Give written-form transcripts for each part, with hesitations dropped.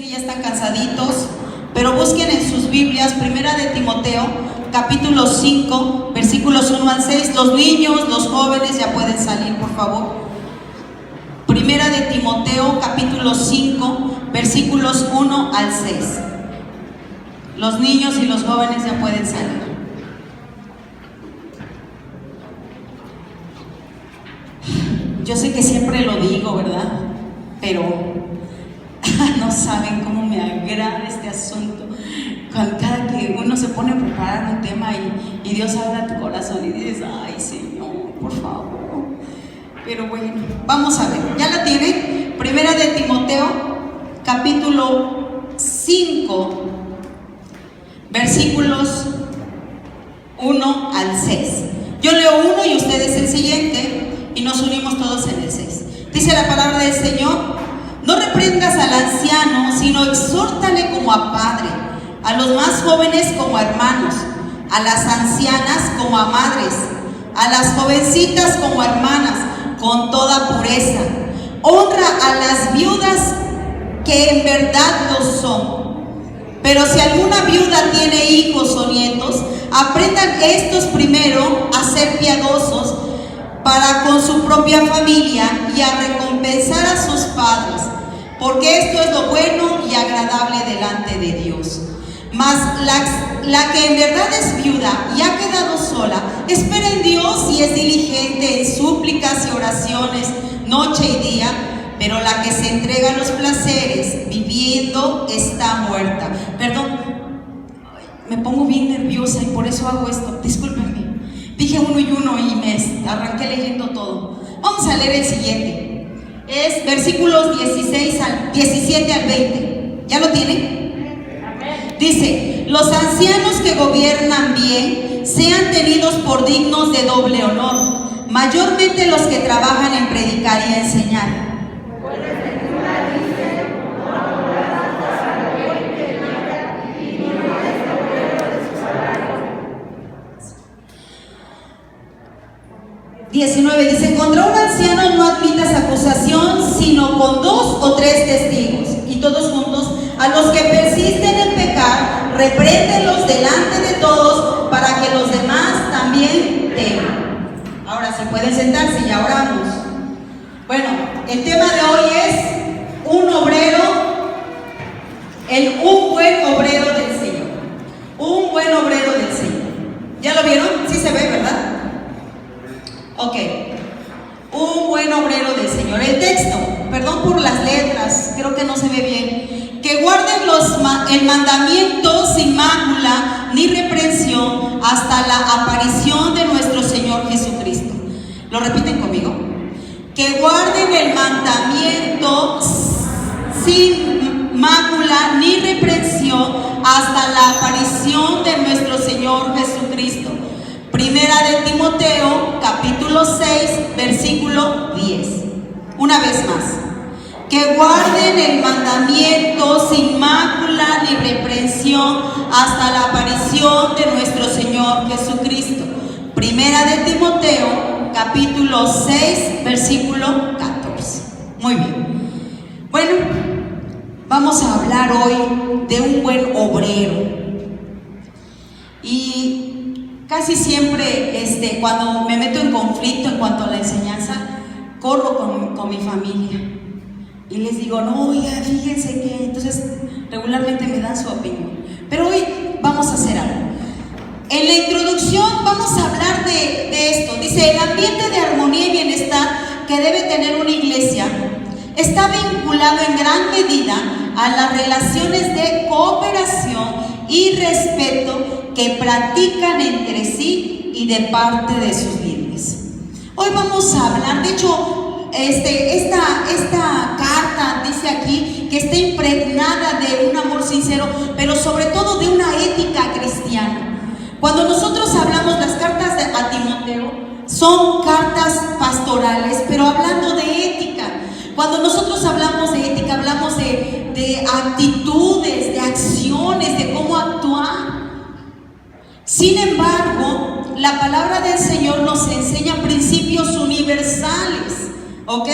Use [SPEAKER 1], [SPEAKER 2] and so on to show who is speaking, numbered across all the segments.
[SPEAKER 1] que ya están cansaditos, pero busquen en sus Biblias, Primera de Timoteo, capítulo 5, versículos 1 al 6. Los niños, los jóvenes ya pueden salir, por favor. Primera de Timoteo, capítulo 5, versículos 1 al 6. Los niños y los jóvenes ya pueden salir. Yo sé que siempre lo digo, ¿verdad? Pero no saben cómo me agrada este asunto. Cada que uno se pone a preparar un tema y Dios habla a tu corazón y dices, ay Señor, por favor. Pero bueno, vamos a ver, ¿ya la tienen? Primera de Timoteo, capítulo 5, versículos 1 al 6. Yo leo uno y ustedes el siguiente y nos unimos todos en el 6. Dice la palabra del Señor: no reprendas al anciano, sino exhórtale como a padre, a los más jóvenes como a hermanos, a las ancianas como a madres, a las jovencitas como a hermanas, con toda pureza. Honra a las viudas que en verdad lo son. Pero si alguna viuda tiene hijos o nietos, aprendan estos primero a ser piadosos para con su propia familia y a recompensar a sus padres, porque esto es lo bueno y agradable delante de Dios. Mas la que en verdad es viuda y ha quedado sola, espera en Dios y es diligente en súplicas y oraciones noche y día, pero la que se entrega a los placeres viviendo está muerta. Perdón, me pongo bien nerviosa y por eso hago esto, discúlpenme. Dije uno y uno y me arranqué leyendo todo. Vamos a leer el siguiente. Es versículos 17 al 20. ¿Ya lo tienen? Dice: los ancianos que gobiernan bien sean tenidos por dignos de doble honor, mayormente los que trabajan en predicar y enseñar. Dice: contra un anciano no admitas acusación, sino con 2 o 3 testigos. Y todos juntos: a los que persisten en pecar, repréndenlos delante de todos, para que los demás también teman. Ahora sí pueden sentarse, ya oramos. Bueno, el tema de hoy es un obrero, un buen obrero del Señor. Un buen obrero del Señor. ¿Ya lo vieron? Sí se ve, ¿verdad? Ok, un buen obrero del Señor. El texto, perdón por las letras, creo que no se ve bien. Que guarden el mandamiento sin mácula ni reprensión hasta la aparición de nuestro Señor Jesucristo. ¿Lo repiten conmigo? Que guarden el mandamiento sin mácula ni reprensión hasta la aparición de nuestro Señor Jesucristo. Primera de Timoteo, capítulo 6, versículo 10. Una vez más. Que guarden el mandamiento sin mácula ni reprensión hasta la aparición de nuestro Señor Jesucristo. Primera de Timoteo, capítulo 6, versículo 14. Muy bien. Bueno, vamos a hablar hoy de un buen obrero. Y casi siempre, cuando me meto en conflicto en cuanto a la enseñanza, corro con mi familia y les digo, no, ya fíjense que, entonces regularmente me dan su opinión. Pero hoy vamos a hacer algo. En la introducción vamos a hablar de esto. Dice: el ambiente de armonía y bienestar que debe tener una iglesia está vinculado en gran medida a las relaciones de cooperación y respeto que practican entre sí y de parte de sus líderes. Hoy vamos a hablar, de hecho, esta carta dice aquí que está impregnada de un amor sincero, pero sobre todo de una ética cristiana. Cuando nosotros hablamos las cartas a Timoteo, son cartas pastorales, pero hablando de ética. Cuando nosotros hablamos de ética, hablamos de actitudes, de acciones, de cómo actuar. Sin embargo, la palabra del Señor nos enseña principios universales, ¿ok?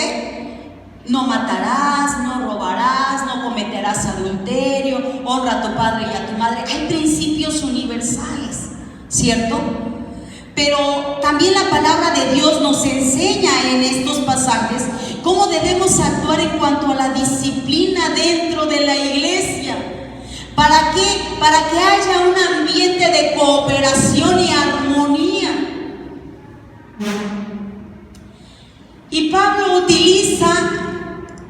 [SPEAKER 1] No matarás, no robarás, no cometerás adulterio, honra a tu padre y a tu madre. Hay principios universales, ¿cierto? Pero también la palabra de Dios nos enseña en estos pasajes cómo debemos actuar en cuanto a la disciplina dentro de la iglesia. ¿Para qué? Para que haya un ambiente de cooperación y armonía. Y Pablo utiliza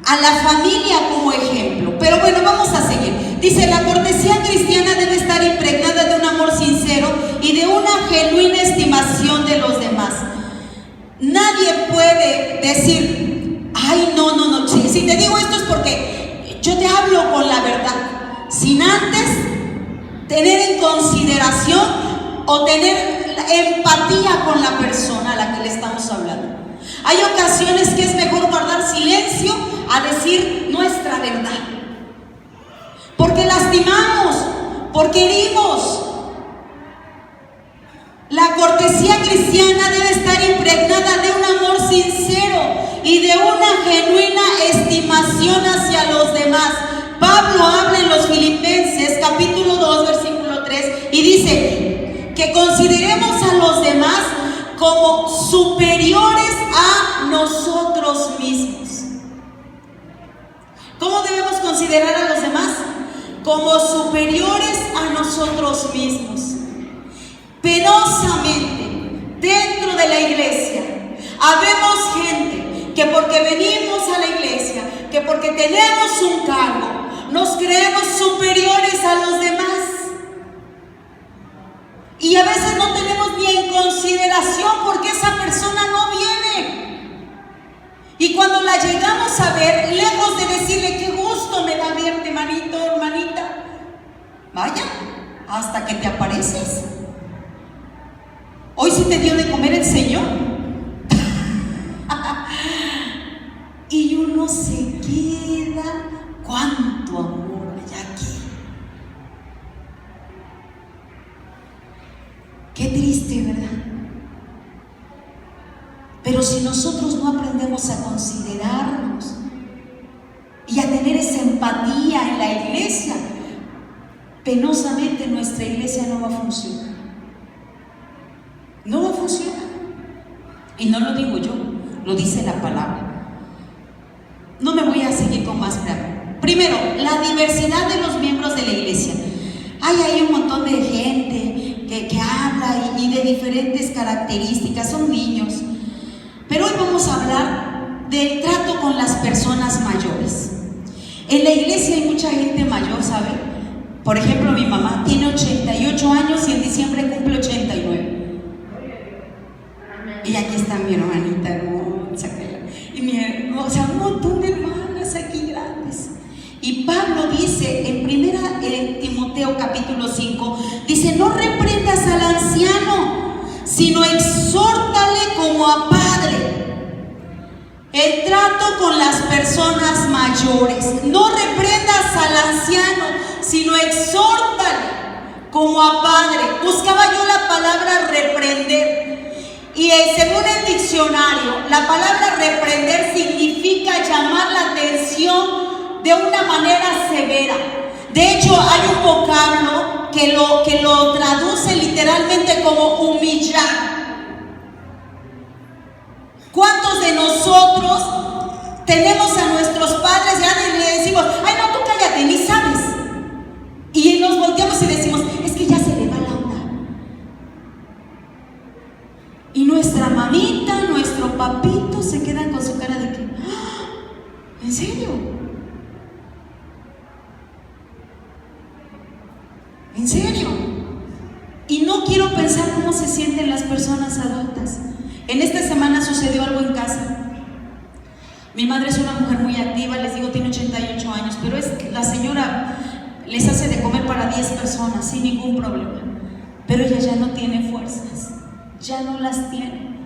[SPEAKER 1] a la familia como ejemplo. Pero bueno, vamos a seguir. Dice, la cortesía cristiana debe estar impregnada de un amor sincero y de una genuina estimación de los demás. Nadie puede decir, ay, no. Si te digo esto es porque yo te hablo con la verdad, sin antes tener en consideración o tener empatía con la persona a la que le estamos hablando. Hay ocasiones que es mejor guardar silencio a decir nuestra verdad, porque lastimamos, porque herimos. La cortesía cristiana debe estar impregnada de un amor sincero y de una genuina estimación hacia los demás. Pablo habla en los Filipenses capítulo 2 versículo 3 y dice que consideremos a los demás como superiores a nosotros mismos. ¿Cómo debemos considerar a los demás? Como superiores a nosotros mismos. Penosamente, dentro de la iglesia, habemos gente que porque venimos a la iglesia, que porque tenemos un cargo, nos creemos superiores a los demás. Y a veces no tenemos ni en consideración porque esa persona no viene. Y cuando la llegamos a ver, lejos de decirle qué gusto me da verte, manito, hermanita, vaya, hasta que te apareces. Hoy sí te dio de comer el Señor. Y uno se queda, cuánto amor hay aquí. Qué triste, ¿verdad? Pero si nosotros no aprendemos a considerarnos y a tener esa empatía en la iglesia, penosamente nuestra iglesia no va a funcionar. No va a funcionar. Y no lo digo yo, lo dice la palabra. No me voy a seguir con más preámbulo. Primero, la diversidad de los miembros de la iglesia. Hay un montón de gente que habla y de diferentes características, son niños. Pero hoy vamos a hablar del trato con las personas mayores. En la iglesia hay mucha gente mayor, ¿sabe? Por ejemplo, mi mamá tiene 88 años y en diciembre cumple 89. Y aquí está mi hermanita hermosa, y un montón de hermanas aquí grandes. Y Pablo dice en 1 Timoteo capítulo 5, dice, no reprendas al anciano, sino exhórtale como a padre. El trato con las personas mayores. No reprendas al anciano, sino exhórtale como a padre. Buscaba yo la palabra reprender. Y según el diccionario, la palabra reprender significa llamar la atención de una manera severa. De hecho, hay un vocablo que lo traduce literalmente como humillar. ¿Cuántos de nosotros tenemos a nuestros padres y le decimos, ay no, tú cállate, ni sabes? Y nos volteamos y decimos, es que ya se le va la onda. Y nuestra mamita, nuestro papito se quedan con su cara de que, ¿en serio? ¿En serio? Y no quiero pensar cómo se sienten las personas adultas. En esta semana sucedió algo en casa. Mi madre es una mujer muy activa, les digo, tiene 88 años, pero la señora les hace de comer para 10 personas sin ningún problema. Pero ella ya no tiene fuerzas, ya no las tiene.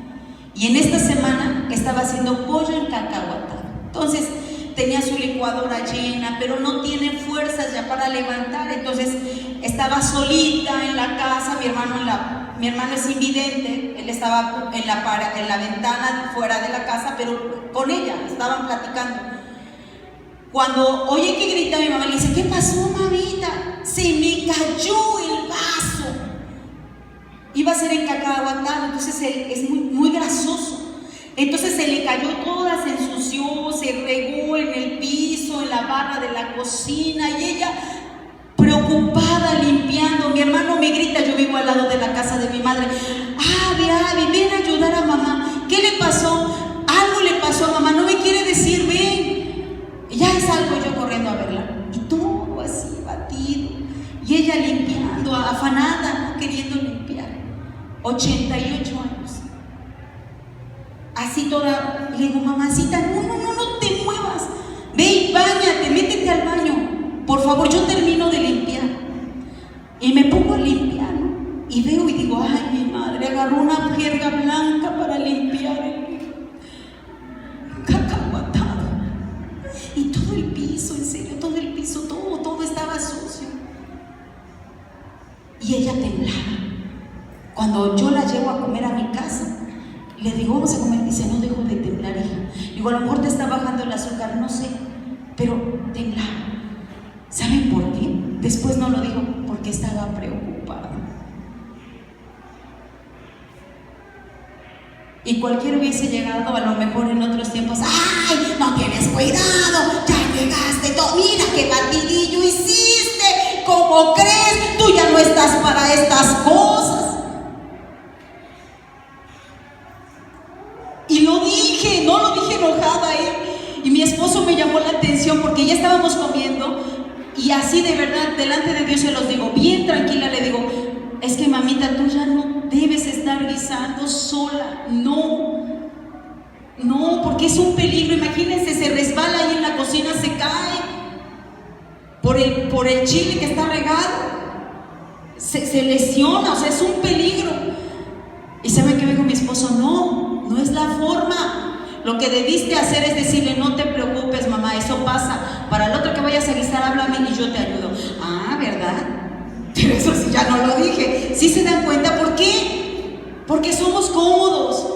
[SPEAKER 1] Y en esta semana estaba haciendo pollo en cacahuatado. Entonces tenía su licuadora llena, pero no tiene fuerzas ya para levantar. Entonces estaba solita en la casa. Mi hermano es invidente, él estaba en la ventana fuera de la casa, pero con ella estaban platicando. Cuando oye que grita mi mamá, le dice, ¿qué pasó, mamita? Se me cayó el vaso. Iba a ser en cacahuatado, entonces es muy grasoso. Entonces se le cayó toda, se ensució, se regó en el piso, en la barra de la cocina, y ella preocupada limpiando. Mi hermano me grita, yo vivo al lado de la casa de mi madre, Abby, ven a ayudar a mamá. ¿Qué le pasó? Algo le pasó a mamá, no me quiere decir, ven. Y ya salgo yo corriendo a verla, y todo así batido, y ella limpiando, afanada, no queriendo limpiar. 88 años. Así toda, le digo, mamacita, no te muevas, ve y báñate, métete al baño, por favor, yo termino de limpiar. Y me pongo a limpiar, ¿no? Y veo y digo, ay, mi madre agarró una jerga blanca para limpiar el cacahuatado. Y todo el piso, en serio, todo el piso, todo estaba sucio. Y ella temblaba. Cuando yo la llevo a comer a mi casa, le digo, vamos a comer, dice, no dejo de temblar, hija. Digo, a lo mejor te está bajando el azúcar, no sé, pero temblaba. ¿Saben por qué? Después no lo dijo, porque estaba preocupada. Y cualquiera hubiese llegado, a lo mejor en otros tiempos, ¡ay, no tienes cuidado! Ya llegaste, mira qué batidillo hiciste, ¿cómo crees? Tú ya no estás para estas cosas. Y lo dije, no lo dije enojada, Y mi esposo me llamó la atención porque ya estábamos comiendo, y así de verdad, delante de Dios se los digo, bien tranquila, le digo, es que mamita, tú ya no debes estar guisando sola, no, porque es un peligro. Imagínense, se resbala ahí en la cocina, se cae por el chile que está regado, se lesiona, o sea, es un peligro. ¿Y saben qué me dijo mi esposo? No es la forma. Lo que debiste hacer es decirle, no te preocupes, mamá, eso pasa. Para el otro que vayas a guisar, háblame y yo te ayudo. ¿Verdad? Pero eso sí ya no lo dije. ¿Sí se dan cuenta? ¿Por qué? Porque somos cómodos.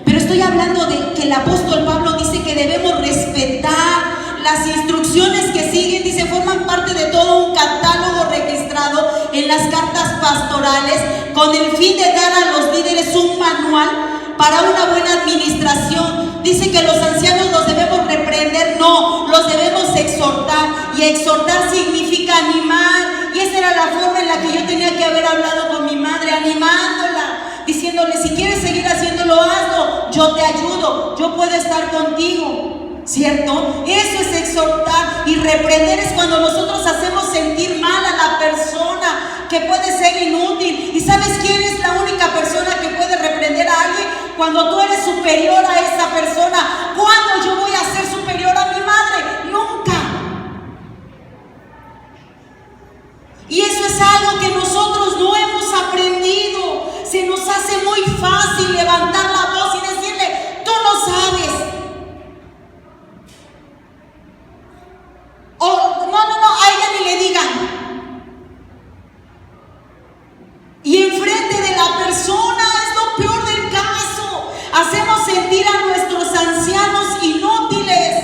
[SPEAKER 1] Pero estoy hablando de que el apóstol Pablo dice que debemos respetar las instrucciones que siguen. Dice, forman parte de todo un catálogo registrado en las cartas pastorales con el fin de dar a los líderes un manual para una buena administración. Dice que los ancianos los debemos reprender, no, los debemos exhortar. Y exhortar significa animar. Y esa era la forma en la que yo tenía que haber hablado con mi madre, animándola, diciéndole, si quieres seguir haciéndolo, hazlo, yo te ayudo, yo puedo estar contigo, ¿cierto? Eso es exhortar. Y reprender es cuando nosotros hacemos sentir mal a la persona, que puede ser inútil. ¿Y sabes quién es la única persona que puede reprender a alguien? Cuando tú eres superior a esa persona. ¿Cuándo yo voy a ser superior a mi madre? Nunca. Y eso es algo que nosotros no hemos aprendido. Se nos hace muy fácil levantar la voz y decirle, tú no sabes. O no, a ella ni le digan. Y enfrente de la persona es lo peor del caso. Hacemos sentir a nuestros ancianos inútiles,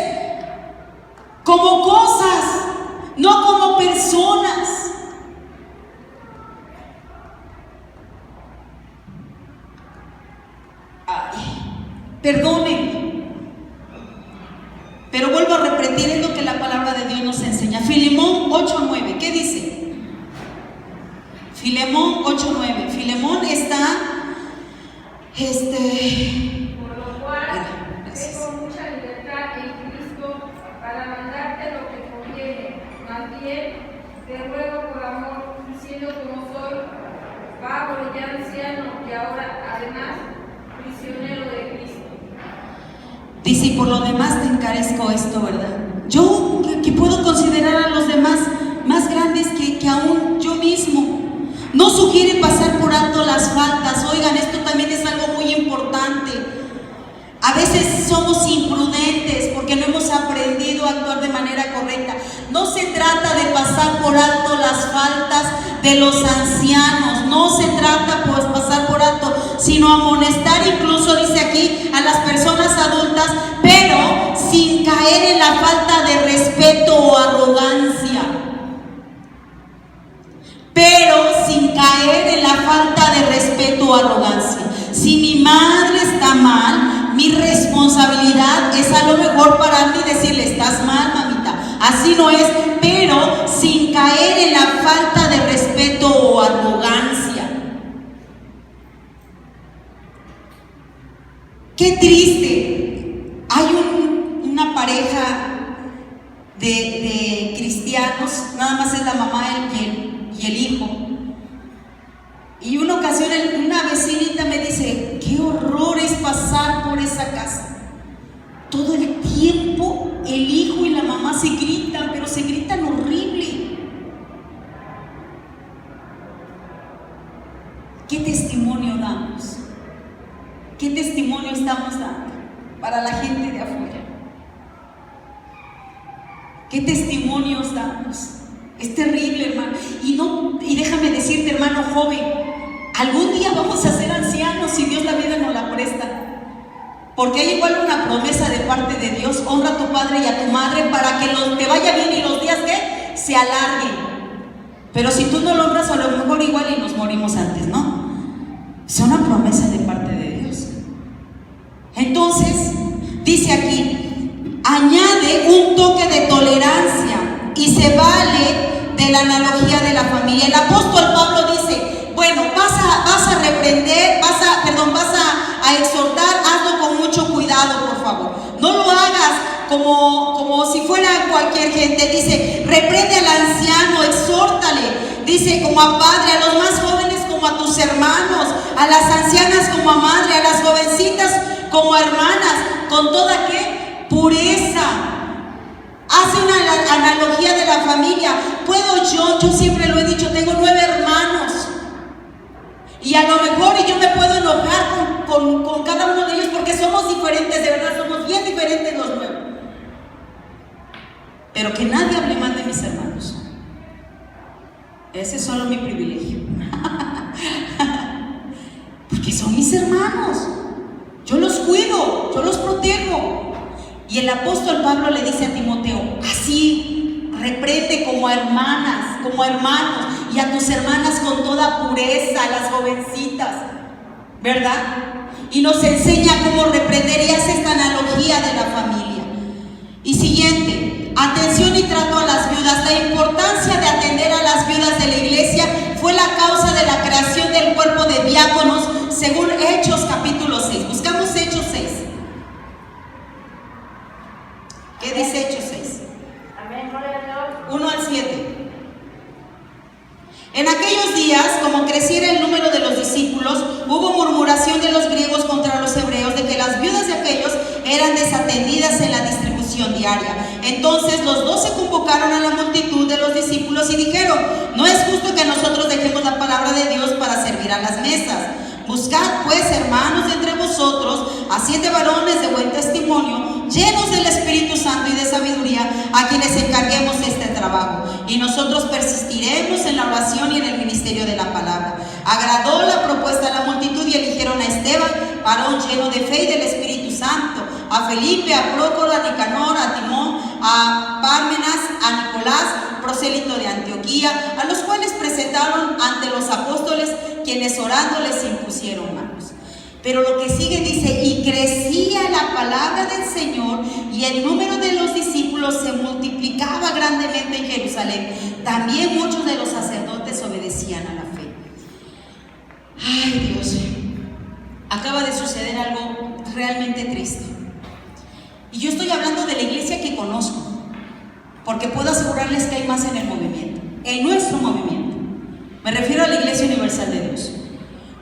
[SPEAKER 1] como cosas, no como personas. Perdonen, pero vuelvo a repetir, es lo que la palabra de Dios nos enseña. Filemón 8:9, ¿qué dice? Filemón 8:9. Filemón está,
[SPEAKER 2] por lo cual, tengo mucha libertad en Cristo para mandarte lo que conviene. Más bien, te ruego por amor, siendo como soy, vago y ya anciano, y ahora, además, prisionero de Cristo.
[SPEAKER 1] Dice, y por lo demás te encarezco esto, ¿verdad? Yo, que puedo considerar a los demás más grandes que aún yo mismo. No sugiere pasar por alto las faltas. Oigan, esto también es algo muy importante. A veces somos imprudentes porque no hemos aprendido a actuar de manera correcta. No se trata de pasar por alto las faltas de los ancianos. No se trata pues pasar por alto, sino amonestar, incluso dice aquí, a las personas adultas, pero sin caer en la falta de respeto o arrogancia. Si mi madre está mal, mi responsabilidad es a lo mejor pararme y decirle: estás mal, mamita, así no es, pero sin caer en la falta de respeto o arrogancia. Qué triste. Hay una pareja de cristianos, nada más es la mamá y el hijo. Y una ocasión una vecinita me dice: qué horror es pasar por esa casa. Todo el tiempo el hijo y la mamá se gritan, pero se gritan horrible. ¿Qué testimonio damos? ¿Qué testimonio estamos dando para la gente de afuera? ¿Qué testimonios damos? Es terrible, hermano. Y déjame decirte, hermano joven, algún día vamos a ser ancianos si Dios la vida nos la presta. Porque hay igual una promesa de parte de Dios: honra a tu padre y a tu madre para que te vaya bien y los días que se alarguen. Pero si tú no lo honras, a lo mejor igual y nos morimos antes, ¿no? Es una promesa de parte de Dios. Entonces, dice aquí, añade un toque de tolerancia y se vale de la analogía de la familia. El apóstol Pablo dice: bueno, vas a reprender, vas a exhortar, hazlo con mucho cuidado, por favor. No lo hagas como si fuera cualquier gente. Dice: reprende al anciano, exhórtale. Dice: como a padre, a los más jóvenes como a tus hermanos, a las ancianas como a madre, a las jovencitas como a hermanas, con toda ¿qué? Pureza. Hace una analogía de la familia. Yo siempre lo he dicho, tengo 9 hermanos. Y a lo mejor yo me puedo enojar con cada uno de ellos porque somos diferentes, de verdad, somos bien diferentes los 9. Pero que nadie hable mal de mis hermanos. Ese es solo mi privilegio. Porque son mis hermanos. Yo los cuido, yo los protejo. Y el apóstol Pablo le dice a Timoteo: así reprende como a hermanas, como a hermanos, y a tus hermanas con toda pureza, a las jovencitas, ¿verdad? Y nos enseña cómo reprender, y hace esta analogía de la familia. Y siguiente, atención y trato a las viudas. La importancia de atender a las viudas de la iglesia fue la causa de la creación del cuerpo de diáconos, según Hechos capítulo 6. Buscamos Hechos 6. ¿Qué dice Hechos 6?
[SPEAKER 2] Amén, gloria a Dios.
[SPEAKER 1] 1 al 7. En aquellos días, como creciera el número de los discípulos, hubo murmuración de los griegos contra los hebreos de que las viudas de aquellos eran desatendidas en la distribución diaria. Entonces los 12 convocaron a la multitud de los discípulos y dijeron: no es justo que nosotros dejemos la palabra de Dios para servir a las mesas. Buscad pues, hermanos, entre vosotros a 7 varones de buen testimonio, llenos del Espíritu Santo y de sabiduría, a quienes encarguemos este trabajo, y nosotros persistiremos en la oración y en el ministerio de la palabra. Agradó la propuesta a la multitud y eligieron a Esteban, varón lleno de fe y del Espíritu Santo, a Felipe, a Prócoro, a Nicanor, a Timón, a Pármenas, a Nicolás, prosélito de Antioquía, a los cuales presentaron ante los apóstoles, quienes orando les impusieron manos. Pero lo que sigue dice: y crecía la palabra del Señor, y el número de los discípulos se multiplicaba grandemente en Jerusalén. También muchos de los sacerdotes obedecían a la fe. Ay, Dios, acaba de suceder algo realmente triste. Y yo estoy hablando de la iglesia que conozco, porque puedo asegurarles que hay más en el movimiento, en nuestro movimiento. Me refiero a la Iglesia Universal de Dios.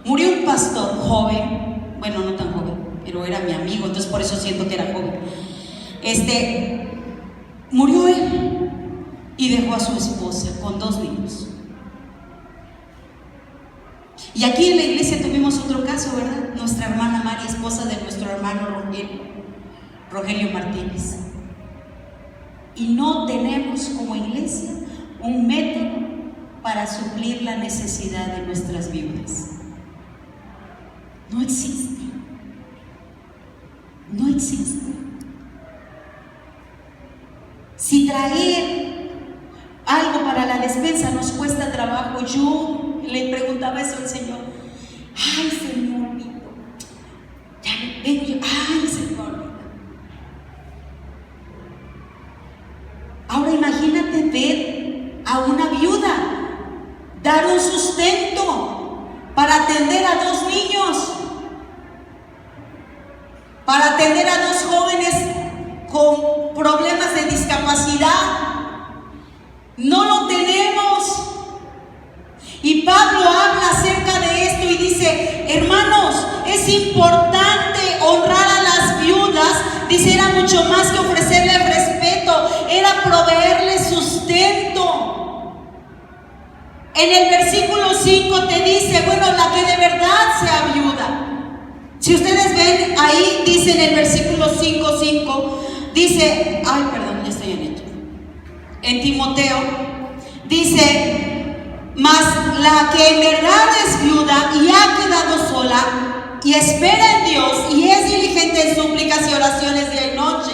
[SPEAKER 1] Murió un pastor joven, bueno, no tan joven, pero era mi amigo, entonces por eso siento que era joven. Murió él y dejó a su esposa con 2 niños. Y aquí en la iglesia tuvimos otro caso, ¿verdad? Nuestra hermana María, esposa de nuestro hermano Rogelio Martínez. Y no tenemos como iglesia un método para suplir la necesidad de nuestras viudas. No existe. No existe. Si traer algo para la despensa nos cuesta trabajo, yo le preguntaba eso al Señor: Ay, Señor mío, ya vengo yo, ay, Señor mío. Ahora imagínate ver a una viuda dar un sustento para atender a 2 niños, para atender a 2 jóvenes con problemas de discapacidad. No lo tenemos. Y Pablo habla acerca de esto y dice: hermanos, es importante honrar a las viudas. Dice, era mucho más que ofrecerles respeto, era proveerles sustento. En el versículo 5 te dice, bueno, la que de verdad sea viuda. Si ustedes ven ahí, dice en el versículo 5:5, dice, ay, perdón, ya estoy en esto. En Timoteo, dice, mas la que en verdad es viuda y ha quedado sola y espera en Dios y es diligente en súplicas y oraciones día y noche.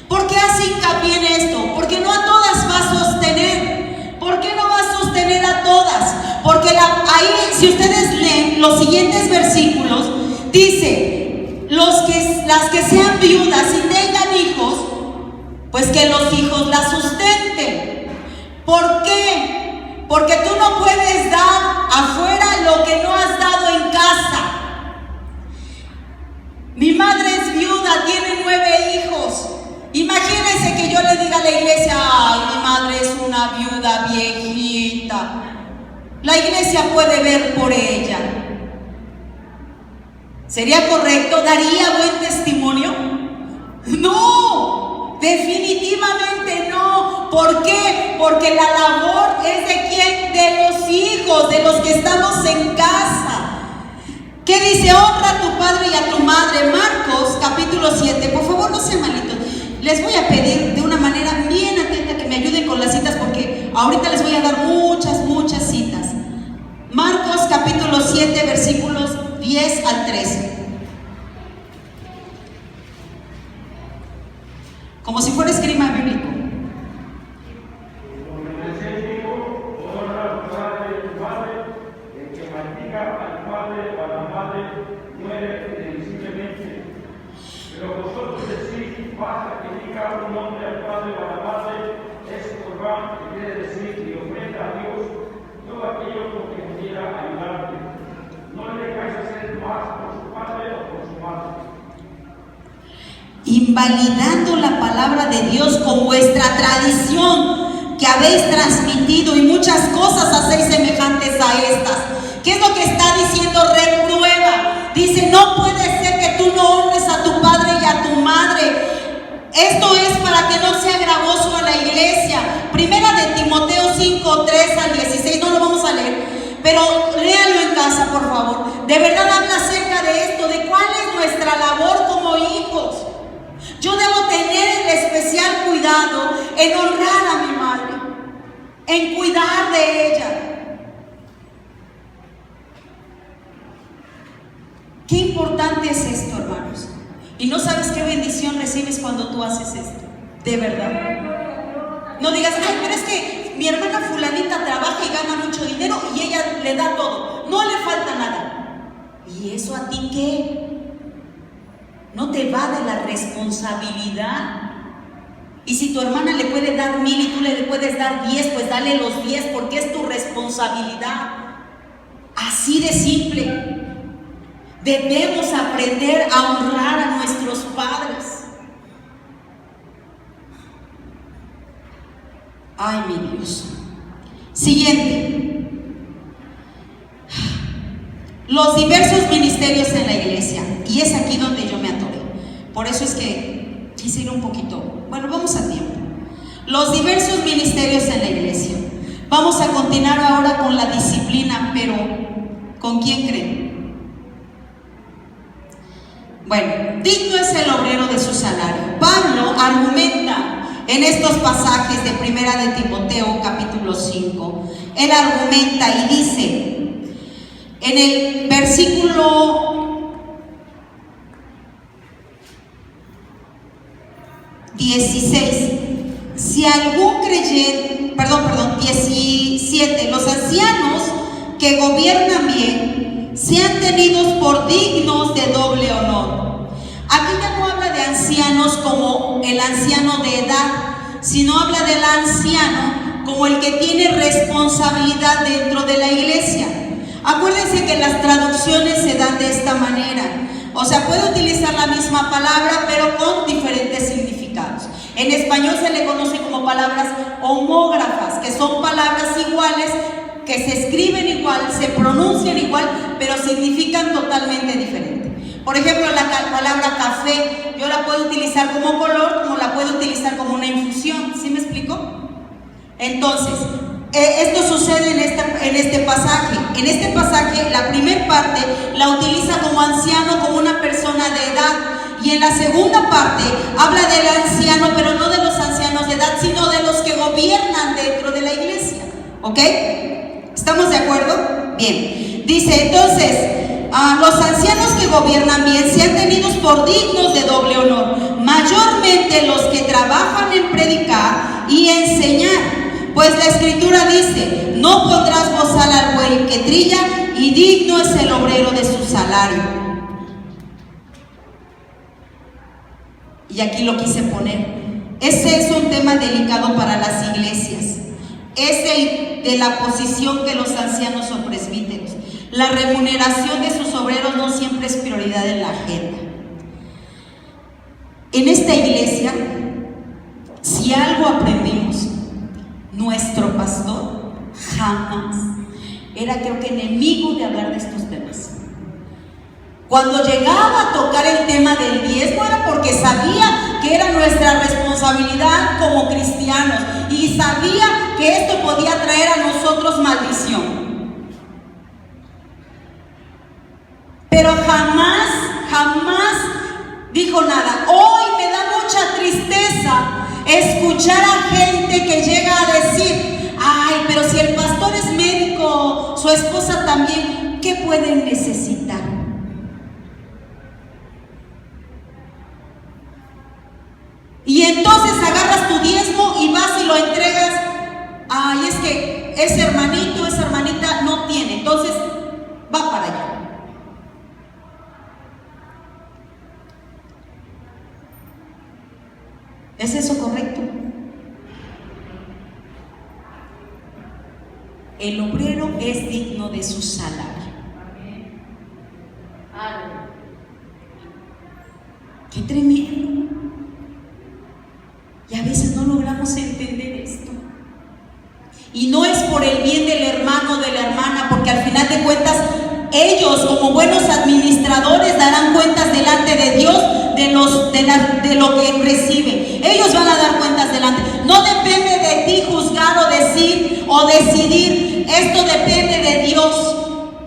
[SPEAKER 1] ¿Por qué hace hincapié en esto? Porque no a todas va a sostener. ¿Por qué no va a sostener a todas? Porque ahí, si ustedes leen los siguientes versículos, dice, las que sean viudas y tengan hijos, pues que los hijos la sustenten. ¿Por qué? Porque tú no puedes dar afuera lo que no has dado en casa. Mi madre es viuda, tiene 9 hijos. Imagínense que yo le diga a la iglesia, ay, mi madre es una viuda viejita. La iglesia puede ver por ella. ¿Sería correcto? ¿Daría buen testimonio? No, definitivamente no. ¿Por qué? Porque la labor es de quién, de los hijos, de los que estamos en casa. ¿Qué dice? Honra a tu padre y a tu madre. Marcos capítulo 7. Por favor, no sean malitos. Les voy a pedir de una manera bien atenta que me ayuden con las citas, porque ahorita les voy a dar muchas citas. Marcos capítulo 7, versículos 10 al 13. Como si fuera esgrima bíblico.
[SPEAKER 3] Pero vosotros decís, basta que diga un nombre al Padre o a la Madre, es Corbán, que quiere decir que ofrenda a Dios todo aquello con que pudiera ayudarte. No le dejáis hacer más por su padre o por su madre.
[SPEAKER 1] Invalidando la palabra de Dios con vuestra tradición que habéis transmitido, y muchas cosas hacéis semejantes a estas. ¿Qué es lo que está diciendo? Reprueba. Dice, no puede ser que tú no honres a tu padre y a tu madre. Esto es para que no sea gravoso a la iglesia. Primera de Timoteo 5, 3 al 16, no lo vamos a leer, pero léanlo en casa, por favor. De verdad habla acerca de esto, de cuál es nuestra labor como hijos. Yo debo tener el especial cuidado en honrar a mi madre, en cuidar de ella. Qué importante es esto, hermanos. Y no sabes qué bendición recibes cuando tú haces esto. De verdad. No digas, ay, pero es que mi hermana fulanita trabaja y gana mucho dinero y ella le da todo. No le falta nada. ¿Y eso a ti qué? ¿No te va de la responsabilidad? Y si tu hermana le puede dar 1000 y tú le puedes dar 10, pues dale los 10 porque es tu responsabilidad. Así de simple. Debemos aprender a honrar a nuestros padres. Ay, mi Dios. Siguiente. Los diversos ministerios en la iglesia. Y es aquí donde yo me atoré. Por eso es que quise ir un poquito. Bueno, vamos a tiempo. Los diversos ministerios en la iglesia. Vamos a continuar ahora con la disciplina, pero ¿con quién creen? Bueno, digno es el obrero de su salario. Pablo argumenta en estos pasajes de Primera de Timoteo capítulo 5. Él argumenta y dice en el versículo 16, si algún creyente, perdón, 17, los ancianos que gobiernan bien sean tenidos por dignos de doble honor. Aquí ya no habla de ancianos como el anciano de edad, sino habla del anciano como el que tiene responsabilidad dentro de la iglesia. Acuérdense que las traducciones se dan de esta manera. O sea, puede utilizar la misma palabra, pero con diferentes significados. En español se le conoce como palabras homógrafas, que son palabras iguales, que se escriben igual, se pronuncian igual, pero significan totalmente diferente. Por ejemplo, la palabra café, yo la puedo utilizar como color, como la puedo utilizar como una infusión. ¿Sí me explico? Entonces, esto sucede en este pasaje. En este pasaje, la primera parte la utiliza como anciano, como una persona de edad. Y en la segunda parte habla del anciano, pero no de los ancianos de edad, sino de los que gobiernan dentro de la iglesia. ¿Ok? ¿Estamos de acuerdo? Bien. Dice entonces, los ancianos que gobiernan bien sean tenidos por dignos de doble honor, mayormente los que trabajan en predicar y enseñar. Pues la escritura dice, no pondrás bozal al buey que trilla, y digno es el obrero de su salario. Y aquí lo quise poner. Ese es un tema delicado para las iglesias. Es de la posición que los ancianos o presbíteros. La remuneración de sus obreros no siempre es prioridad en la agenda. En esta iglesia, si algo aprendimos, nuestro pastor jamás era, creo que, enemigo de hablar de estos temas. Cuando llegaba a tocar el tema del diezmo era porque sabía que era nuestra responsabilidad como cristianos y sabía que esto podía traer a nosotros maldición. Pero jamás dijo nada. Hoy me da mucha tristeza escuchar a gente que llega a decir, ay, pero si el pastor es médico, su esposa también, ¿qué pueden necesitar? Y entonces agarras tu diezmo y vas y lo entregas. Ay, es que ese hermanito, esa hermanita no tiene, entonces va para allá. ¿Es eso correcto? El obrero es digno de su salario. ¡Qué tremendo! Y a veces no logramos entender esto. Y no es por el bien del hermano o de la hermana, porque al final de cuentas ellos, como buenos administradores, darán cuentas delante de Dios de lo que reciben. Ellos van a dar cuentas delante. No depende de ti juzgar o decir o decidir. Esto depende de Dios.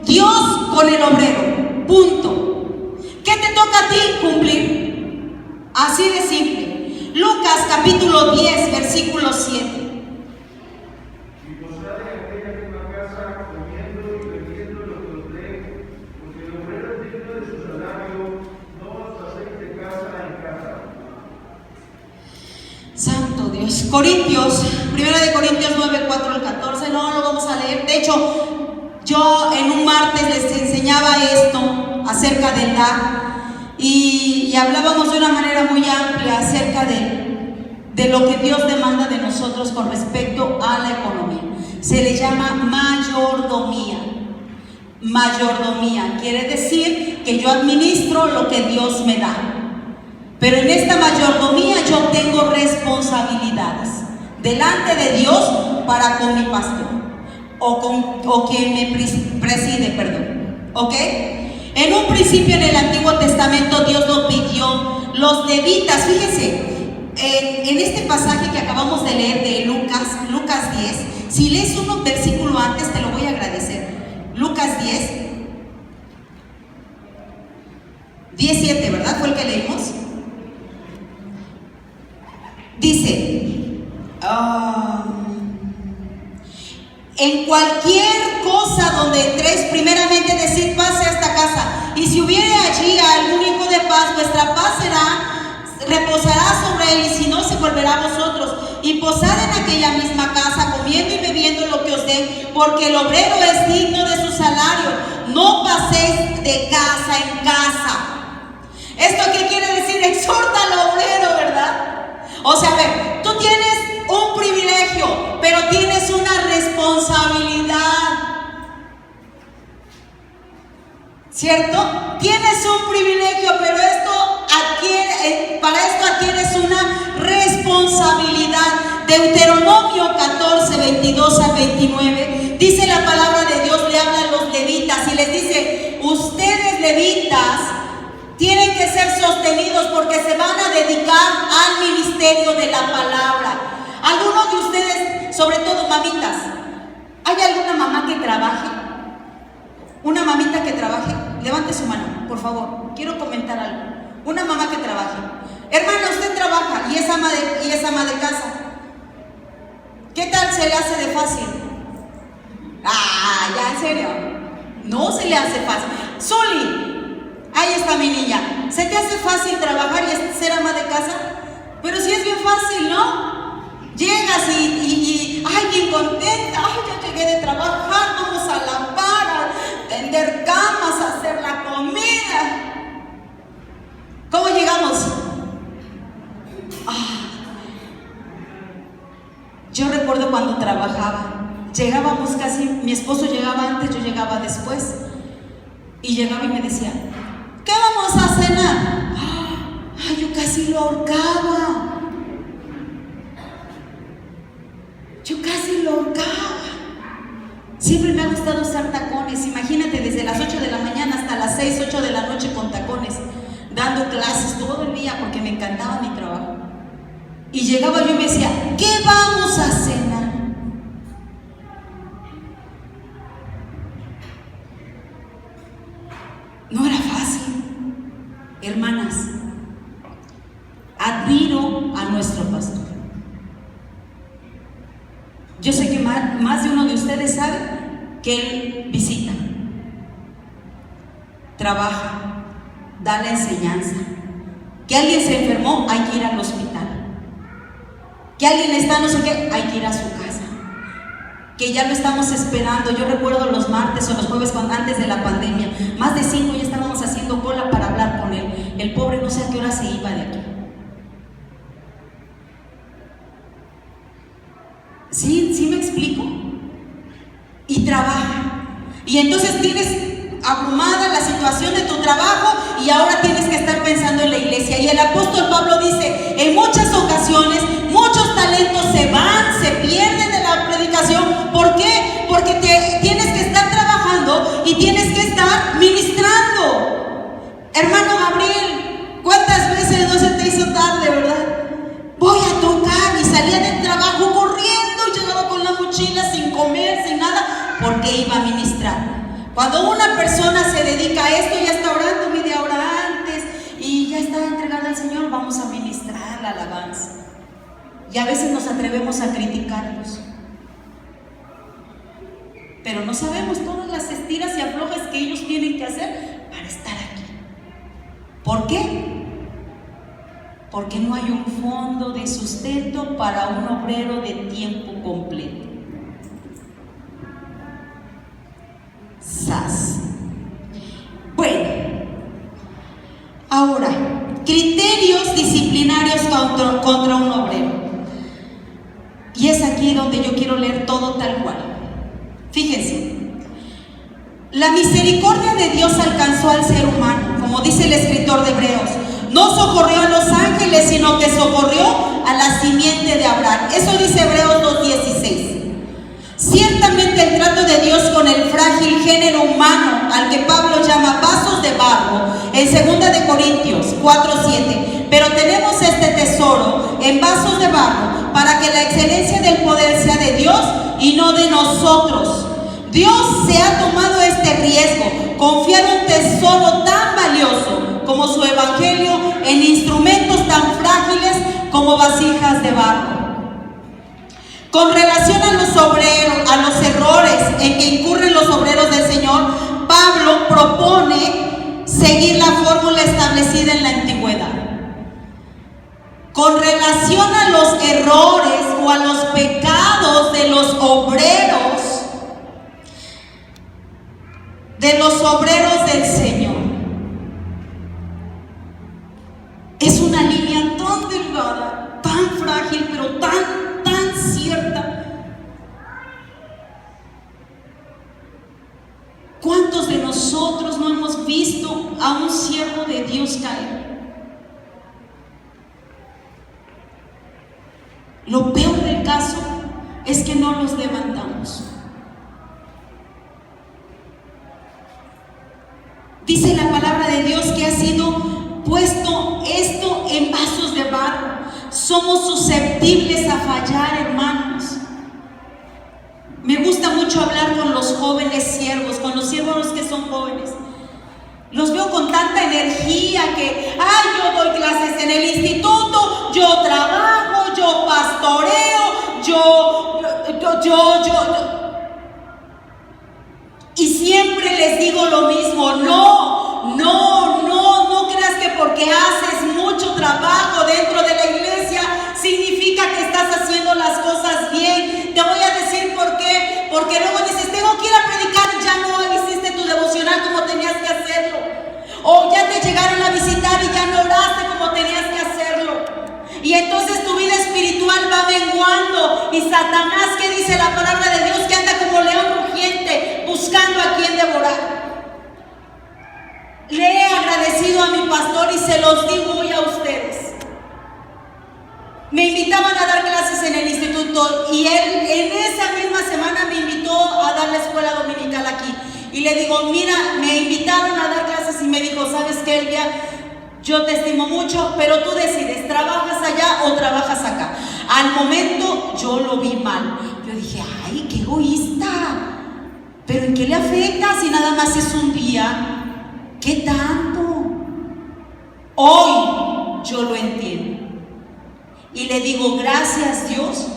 [SPEAKER 1] Dios con el obrero. Punto. ¿Qué te toca a ti cumplir? Así de simple. Lucas capítulo 10, versículo 7. Santo Dios. Corintios, 1 de Corintios 9, 4 al 14, no lo vamos a leer. De hecho, yo en un martes les enseñaba esto acerca del dar y hablábamos de una manera muy amplia acerca de lo que Dios demanda de nosotros con respecto a la economía. Se le llama mayordomía. Mayordomía quiere decir que yo administro lo que Dios me da. Pero en esta mayordomía yo tengo responsabilidades delante de Dios para con mi pastor o quien me preside, perdón. ¿Ok? En un principio en el Antiguo Testamento Dios lo pidió. Los levitas, fíjense, en este pasaje que acabamos de leer de Lucas 10, si lees un versículo antes te lo voy a agradecer. Lucas 10, 17, ¿verdad? Fue el que leímos. Dice, en cualquier cosa donde entréis, primeramente decid pase a esta casa, y si hubiere allí algún hijo de paz, vuestra paz reposará sobre él, y si no, se volverá a vosotros, y posad en aquella misma casa, comiendo y bebiendo lo que os den, porque el obrero es digno de su salario. no paséis de casa en casa. ¿Esto qué quiere decir? Exhorta al obrero, ¿verdad? O sea, a ver, tú tienes un privilegio, pero tienes una responsabilidad, ¿cierto? Tienes un privilegio, pero para esto adquieres una responsabilidad. Deuteronomio 14, 22 al 29, dice la palabra de Dios, le habla a los levitas y les dice: ustedes levitas tienen que ser sostenidos porque se van a dedicar al ministerio de la palabra. Algunos de ustedes, sobre todo mamitas, ¿hay alguna mamá que trabaje? ¿Una mamita que trabaje? Levante su mano, por favor. Quiero comentar algo. Una mamá que trabaje. Hermana, usted trabaja y es ama de casa. ¿Qué tal se le hace de fácil? Ya, en serio. No se le hace fácil. Zuli, ahí está mi niña. ¿Se te hace fácil trabajar y ser ama de casa? Pero sí es bien fácil, ¿no? Llegas y ay, bien contenta. Ay, ya llegué de trabajar. Vamos a lavar, a tender camas, a hacer la comida. ¿Cómo llegamos? Yo recuerdo cuando trabajaba, llegábamos casi, mi esposo llegaba antes, yo llegaba después, y llegaba y me decía: ¿qué vamos a cenar? Ay, yo casi lo ahorcaba. Siempre me ha gustado usar tacones. Imagínate, desde las 8 de la mañana hasta las 6, 8 de la noche con tacones, dando clases todo el día porque me encantaba mi trabajo. Y llegaba yo y me decía: ¿qué vamos a cenar? No era fácil. Hermanas, admiro a nuestro pastor. Yo sé que más de uno de ustedes sabe que él visita, trabaja, da la enseñanza. Que alguien se enfermó, hay que ir al hospital. Que alguien está no sé qué, hay que ir a su casa. Que ya lo estamos esperando. Yo recuerdo los martes o los jueves antes de la pandemia, más de 5 ya estábamos haciendo cola para hablar con él. El pobre no sé a qué hora se iba de aquí. ¿Sí me explico? Y trabaja. Y entonces tienes abrumada la situación de tu trabajo y ahora tienes que estar pensando en la iglesia. Y el apóstol Pablo dice: en muchas ocasiones muchos talentos se pierden de la predicación. ¿Por qué? Porque tienes que estar trabajando y tienes que estar ministrando. Hermano Gabriel, ¿cuántas veces no se te hizo tarde, verdad? Voy a tocar, y salía del trabajo corriendo y llegaba con la mochila sin comer, sin nada, porque iba a ministrar. Cuando una persona se dedica a esto, ya está orando media hora antes y ya está entregada al Señor, vamos a ministrar la alabanza. Y a veces nos atrevemos a criticarlos, pero no sabemos todas las estiras y aflojes que ellos tienen que hacer para estar aquí. ¿Por qué? Porque no hay un fondo de sustento para un obrero de tiempo completo. ¡Sas! Bueno, ahora, criterios disciplinarios contra un obrero. Y es aquí donde yo quiero leer todo tal cual. Fíjense, la misericordia de Dios alcanzó al ser humano, como dice el escritor de Hebreos. No socorrió a los ángeles, sino que socorrió a la simiente de Abraham. Eso dice Hebreos 2:16. Ciertamente el trato de Dios con el frágil género humano, al que Pablo llama vasos de barro, en 2 de Corintios 4:7. Pero tenemos este tesoro en vasos de barro, para que la excelencia del poder sea de Dios y no de nosotros. Dios se ha tomado este riesgo, confiar un tesoro tan valioso como su evangelio en instrumentos tan frágiles como vasijas de barro. Con relación a los obreros, a los errores en que incurren los obreros del Señor, Pablo propone seguir la fórmula establecida en la antigüedad. Con relación a los errores o a los pecados de los obreros de los obreros del Señor. Es una línea tan delgada, tan frágil, pero tan cierta. ¿Cuántos de nosotros no hemos visto a un siervo de Dios caer? Lo peor del caso es que no los levantamos. Dice la palabra de Dios que ha sido puesto esto en vasos de barro. Somos susceptibles a fallar, hermanos. Me gusta mucho hablar con los jóvenes siervos, con los siervos que son jóvenes. Los veo con tanta energía que, yo doy clases en el instituto, yo trabajo, yo pastoreo, yo. Y siempre les digo lo mismo: no creas que porque haces mucho trabajo dentro de la iglesia significa que estás haciendo las cosas bien. Te voy a decir por qué. Porque luego dices: tengo que ir a predicar, ya no hiciste tu devocional como tenías que hacerlo. O ya te llegaron a visitar y ya no oraste como tenías que hacerlo. Y entonces tu vida espiritual va menguando. Y Satanás, ¿qué dice la palabra de Dios? Que anda como león rugiente buscando a quien devorar. Le he agradecido a mi pastor y se los digo hoy a ustedes. Me invitaban a dar clases en el instituto y él en esa misma semana me invitó a dar la escuela dominical aquí. Y le digo: mira, me invitaron a dar clases y me dijo: ¿sabes qué, Elvia? Yo te estimo mucho, pero tú decides, ¿trabajas allá o trabajas acá? Al momento yo lo vi mal. Yo dije: ay, qué egoísta. ¿Pero en qué le afecta si nada más es un día? ¿Qué tanto? Hoy yo lo entiendo. Y le digo: gracias, Dios,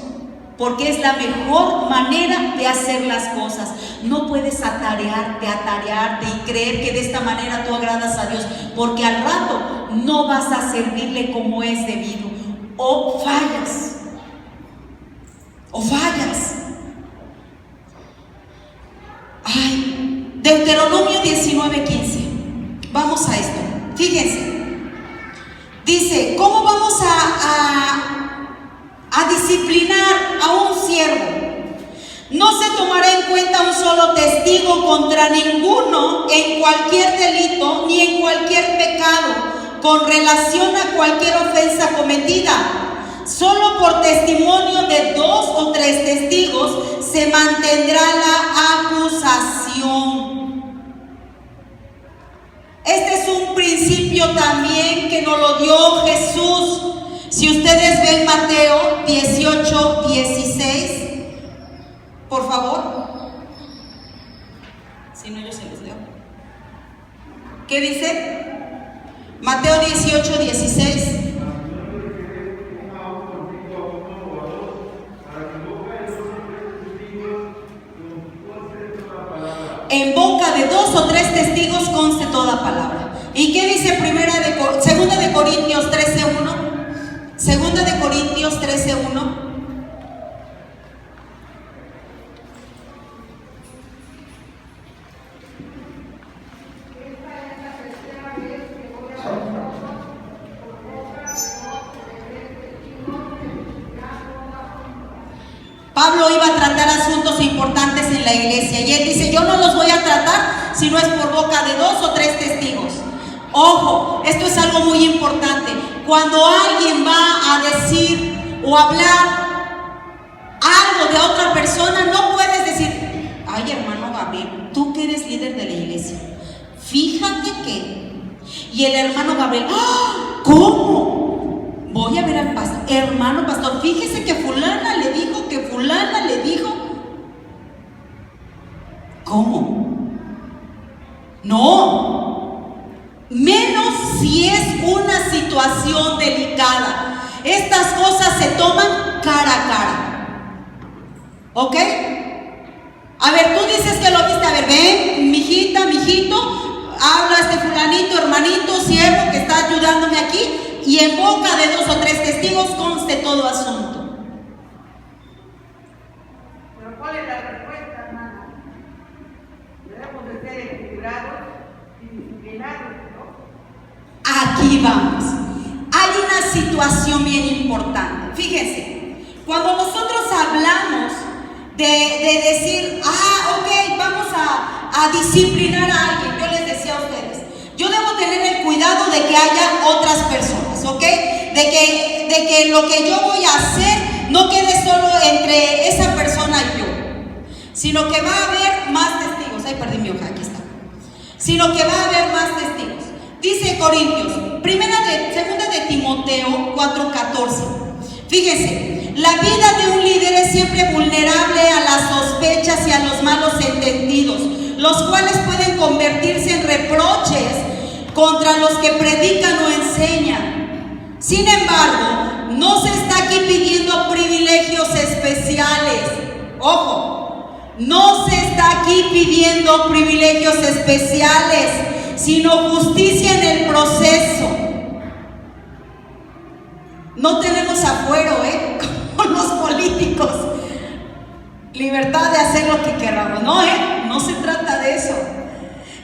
[SPEAKER 1] porque es la mejor manera de hacer las cosas. No puedes atarearte y creer que de esta manera tú agradas a Dios, porque al rato no vas a servirle como es debido. O fallas. Deuteronomio 19:15. Vamos a esto. Fíjense. Dice: ¿cómo vamos a disciplinar a un siervo? No se tomará en cuenta un solo testigo contra ninguno en cualquier delito ni en cualquier pecado con relación a cualquier ofensa cometida. Solo por testimonio de 2 o 3 testigos se mantendrá la acusación. Este es un principio también que nos lo dio Jesús. Si ustedes ven Mateo 18:16, por favor. Si no, yo se los leo. ¿Qué dice? Mateo 18:16. En boca de 2 o 3 testigos conste toda palabra. ¿Y qué dice Segunda de Corintios 13:1? Segunda de Corintios 13:1. Pablo iba a tratar asuntos importantes en la iglesia y él dice: yo no los voy a tratar si no es por boca de 2 o 3 testigos. Ojo, esto es algo muy importante. Cuando alguien va a decir o hablar algo de otra persona, no puedes decir: ay, hermano Gabriel, tú que eres líder de la iglesia, fíjate que... Y el hermano Gabriel: ¡ah! ¿Cómo? Voy a ver al pastor. Hermano pastor, fíjese que fulana le dijo, que fulana le dijo. ¿Cómo? No. Menos si es una situación delicada. Estas cosas se toman cara a cara. ¿Ok? A ver, tú dices que lo viste. A ver, ven, mijita, mijito, habla este fulanito, hermanito, siervo que está ayudándome aquí. Y en boca de 2 o 3 testigos conste todo asunto.
[SPEAKER 4] Pero ¿cuál es la respuesta, hermano? Debemos de ser equilibrados.
[SPEAKER 1] aquí vamos. Hay una situación bien importante. Fíjense, cuando nosotros hablamos de decir, ok, vamos a disciplinar a alguien, yo les decía a ustedes, yo debo tener el cuidado de que haya otras personas, ¿ok? De que lo que yo voy a hacer no quede solo entre esa persona y yo, sino que va a haber más testigos. Ay, perdí mi hoja, aquí está. Sino que va a haber más testigos. Dice Corintios, segunda de Timoteo 4:14. Fíjense, la vida de un líder es siempre vulnerable a las sospechas y a los malos entendidos, los cuales pueden convertirse en reproches contra los que predican o enseñan. Sin embargo, no se está aquí pidiendo privilegios especiales. Ojo, no se está aquí pidiendo privilegios especiales, sino justicia en el proceso. No tenemos afuero, con los políticos, libertad de hacer lo que queramos. No se trata de eso.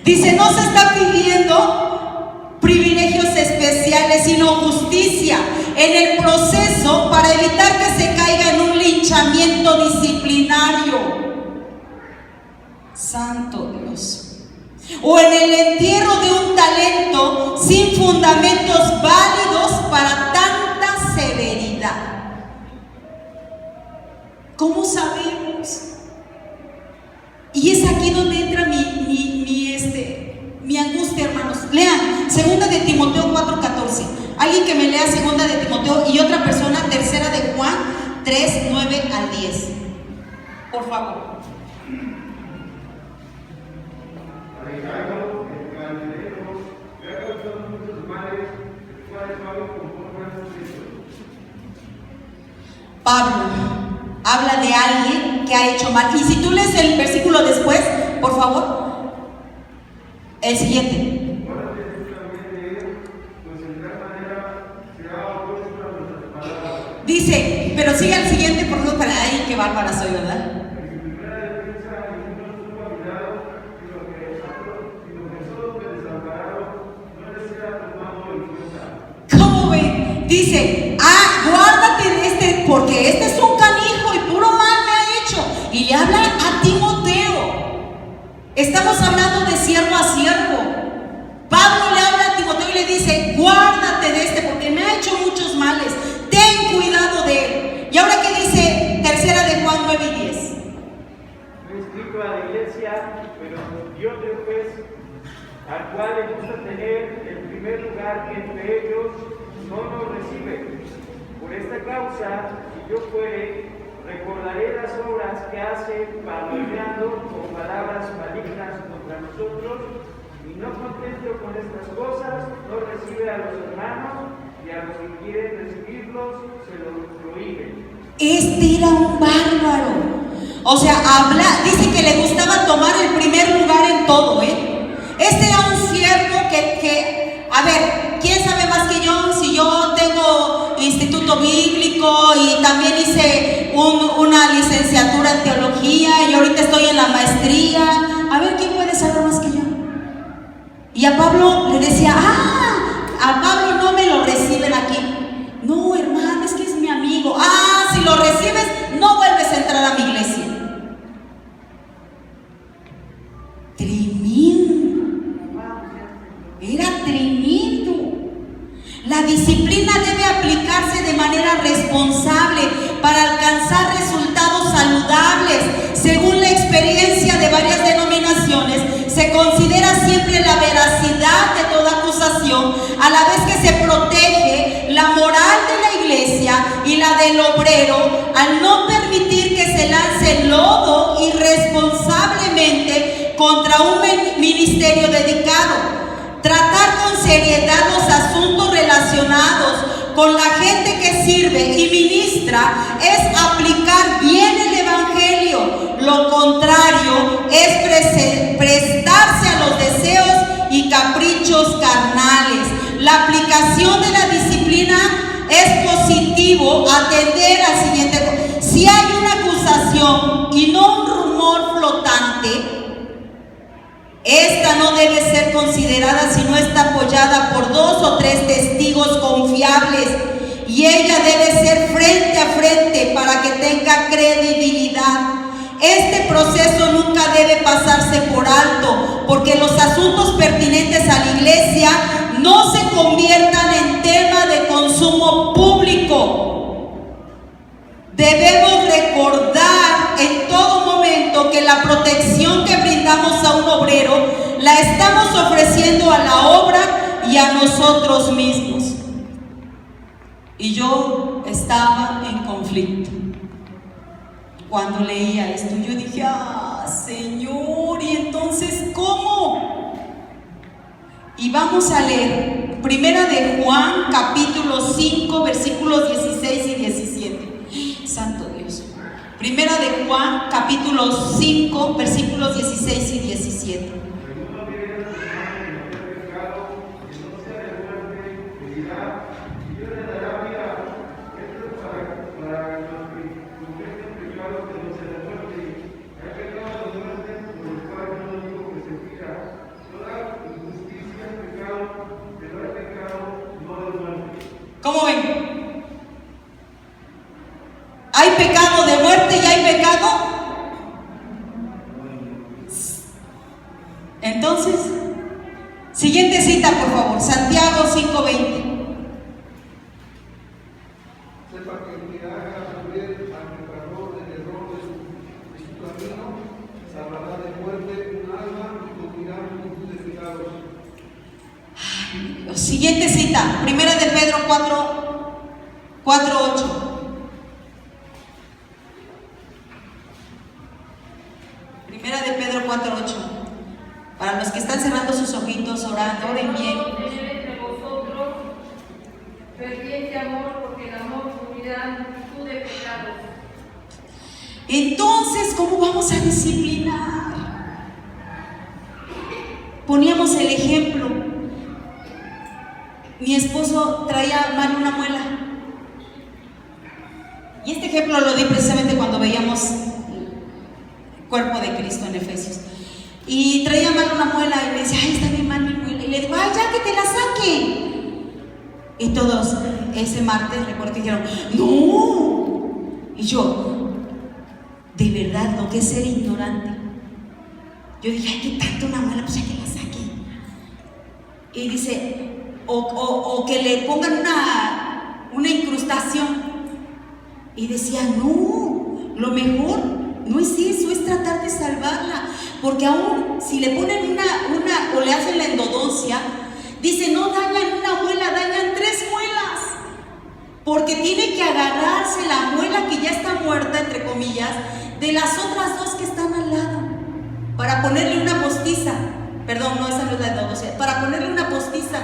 [SPEAKER 1] Dice, no se está pidiendo privilegios especiales, sino justicia en el proceso para evitar que se caiga en un linchamiento disciplinario. Santo Dios. O en el entierro de un talento sin fundamentos válidos para tanta severidad. ¿Cómo sabemos? Y es aquí donde entra mi angustia, hermanos. Lean 2 de Timoteo 4:14. Alguien que me lea 2 de Timoteo y otra persona 3 de Juan 3:9-10. Por favor. Pablo habla de alguien que ha hecho mal. Y si tú lees el versículo después, por favor, el siguiente. Dice, pero sigue al siguiente, por favor, ay, qué bárbara soy, ¿verdad? ¿Cómo ven? Dice, guárdate de este, porque este es un canijo y puro mal me ha hecho. Y le habla a Timoteo. Estamos hablando de siervo a siervo. Pablo le habla a Timoteo y le dice, guárdate de este porque me ha hecho muchos males. Ten cuidado de él. ¿Y ahora qué dice 3 de Juan 9:10?
[SPEAKER 4] No he escrito a la iglesia, pero Dios de juez, al cual le gusta tener el primer lugar entre ellos, no nos recibe. Por esta causa, si yo fuere, recordaré las obras que hace palabreando con palabras malignas contra nosotros, y no contento con estas cosas, no recibe a los hermanos, y a los que quieren recibirlos se los prohíbe.
[SPEAKER 1] Este era un bárbaro. O sea, dice que le gustaba tomar el primer lugar en todo, Este era un siervo que, a ver, ¿quién sabe más que yo? Si yo tengo instituto bíblico y también hice una licenciatura en teología y ahorita estoy en la maestría. A ver, ¿quién puede saber más que yo? Y a Pablo le decía, a Pablo no me lo reciben aquí. No, hermano, es que es mi amigo. Si lo recibes, no vuelves a entrar a mi iglesia. Era tremendo. La disciplina debe aplicarse de manera responsable para alcanzar resultados saludables. Según la experiencia de varias denominaciones, se considera siempre la veracidad de toda acusación, a la vez que se protege la moral de la iglesia y la del obrero, al no permitir que se lance lodo irresponsablemente contra un ministerio dedicado. Tratar con seriedad los asuntos relacionados con la gente que sirve y ministra es aplicar bien el evangelio. Lo contrario es prestarse a los deseos y caprichos carnales. La aplicación de la disciplina es positivo atender al siguiente. Si hay una acusación y no un rumor flotante, Esta no debe ser considerada si no está apoyada por 2 o 3 testigos confiables, y ella debe ser frente a frente para que tenga credibilidad. Este proceso nunca debe pasarse por alto, porque los asuntos pertinentes a la iglesia no se conviertan en tema de consumo público. Debemos recordar en todo momento que la protección que brindamos a un obrero la estamos ofreciendo a la obra y a nosotros mismos. Y yo estaba en conflicto cuando leía esto. Yo dije, Señor, ¿y entonces cómo? Y vamos a leer Primera de Juan, capítulo 5, versículos 16 y 17. Santo Dios. Primera de Juan, capítulo 5, versículos 16 y 17. ¿Cómo ven? ¿Hay pecado de muerte y hay pecado? Entonces, siguiente cita, por favor. Santiago 5:20.
[SPEAKER 5] Sepa que el que haga volver al pecador del error de su camino, salvará de muerte un alma y cubrirá multitud de pecados.
[SPEAKER 1] Siguiente cita, Primera de Pedro 4:8. Primera de Pedro 4:8. Para los que están cerrando sus ojitos, orando, oren bien.
[SPEAKER 2] Tener entre vosotros ferviente amor, porque el amor cubrirá multitud de pecados.
[SPEAKER 1] Entonces, ¿cómo vamos a disciplinar? Poníamos el ejemplo. Mi esposo traía mal una muela. Y este ejemplo lo di precisamente cuando veíamos el cuerpo de Cristo en Efesios. Y traía mal una muela y me decía, está bien mal mi muela. Y le digo, ya que te la saquen. Y todos ese martes recuerdo que dijeron, no. Y yo, de verdad, lo que es ser ignorante. Yo dije, que tanto una muela, pues ya que la saquen. Y dice, o que le pongan una incrustación. Y decía, no, lo mejor no es eso, es tratar de salvarla. Porque aún si le ponen o le hacen la endodoncia, dice, no dañan una muela, dañan 3 muelas. Porque tiene que agarrarse la muela que ya está muerta, entre comillas, de las otras 2 que están al lado, para ponerle una postiza. Perdón, no, esa no es la endodoncia. Para ponerle una postiza,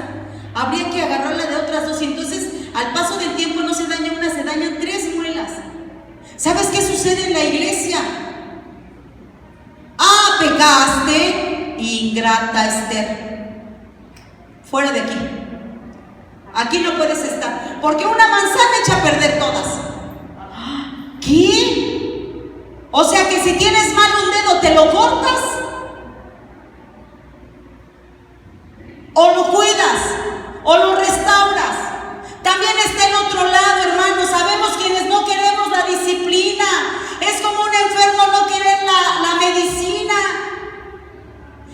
[SPEAKER 1] habría que agarrarla de otras 2. Y entonces, al paso del tiempo, no se daña una, se dañan 3 muelas. ¿Sabes qué sucede en la iglesia? Pecaste, ingrata Esther. Fuera de aquí. Aquí no puedes estar. Porque una manzana echa a perder todas. ¿Qué? O sea que si tienes mal un dedo, ¿te lo cortas? ¿O lo cuidas? ¿O lo restauras? También está el otro lado, hermanos. Sabemos quienes no queremos la disciplina. Es como un enfermo no querer la medicina.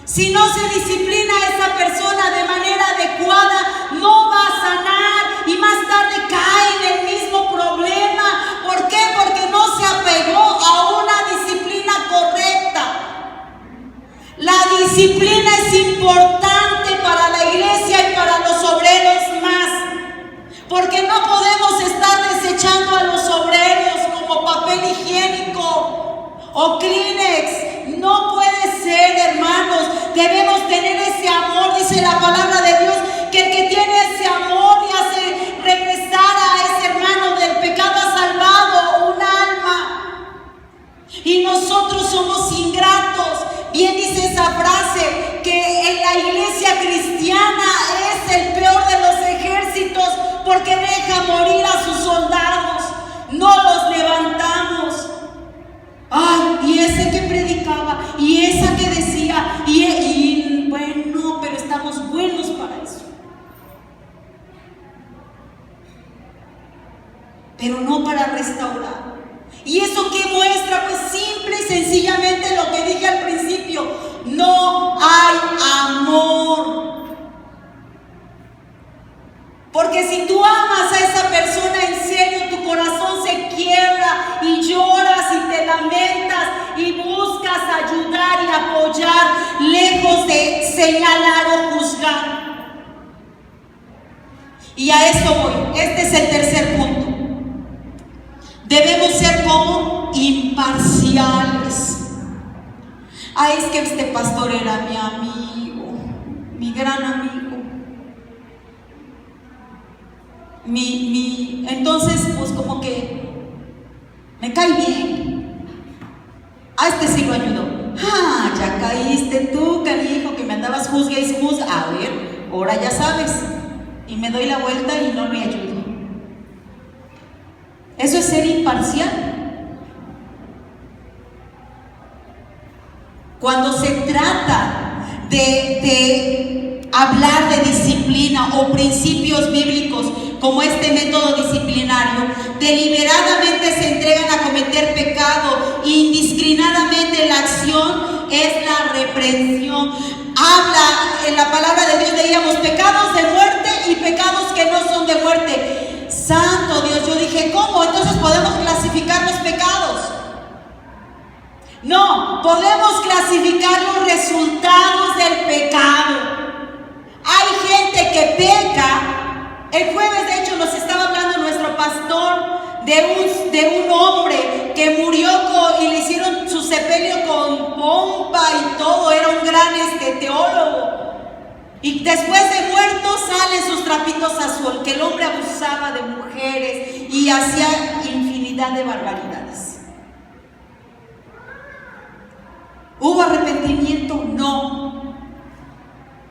[SPEAKER 1] Si no se disciplina a esa persona de manera adecuada, no va a sanar y más tarde cae en el mismo problema. ¿Por qué? Porque no se apegó a una disciplina correcta. La disciplina es importante para la iglesia y para los obreros más. Porque no podemos estar desechando a los obreros como papel higiénico o Kleenex. No puede ser, hermanos. Debemos tener ese amor. Dice la palabra de Dios que el que tiene ese amor y hace regresar a ese hermano del pecado ha salvado un alma. Y nosotros somos ingratos. Bien dice esa frase, que en la iglesia cristiana es el peor de los ejércitos porque deja morir a sus soldados, no los levantamos. Ay, y ese que predicaba, y esa que decía, y para restaurar. ¿Y eso qué muestra? Pues simple y sencillamente lo que dije al principio: no hay amor. Porque si tú amas a esa persona en serio, tu corazón se quiebra y lloras y te lamentas y buscas ayudar y apoyar, lejos de señalar o juzgar. Y a eso voy. Este es el tercer punto. Debemos ser como imparciales. Ay, es que este pastor era mi amigo, mi gran amigo. Entonces, pues como que me cae bien. A este sí lo ayudó. Ah, ya caíste tú, canijo, que me andabas juzgue y juzga. A ver, ahora ya sabes. Y me doy la vuelta y no me ayudo. Eso es ser imparcial. Cuando se trata de hablar de disciplina o principios bíblicos, como este método disciplinario, deliberadamente se entregan a cometer pecado, indiscriminadamente la acción es la reprensión. Habla en la palabra de Dios, leíamos pecados de muerte y pecados que no son de muerte. Santo Dios, yo dije, ¿cómo? Entonces podemos clasificar los pecados. No, podemos clasificar los resultados del pecado. Hay gente que peca. El jueves, de hecho, nos estaba hablando nuestro pastor de un hombre que murió y le hicieron su sepelio con pompa y todo. Era un gran teólogo. Y después de muerto salen sus trapitos a sol, que el hombre abusaba de mujeres y hacía infinidad de barbaridades. ¿Hubo arrepentimiento? No.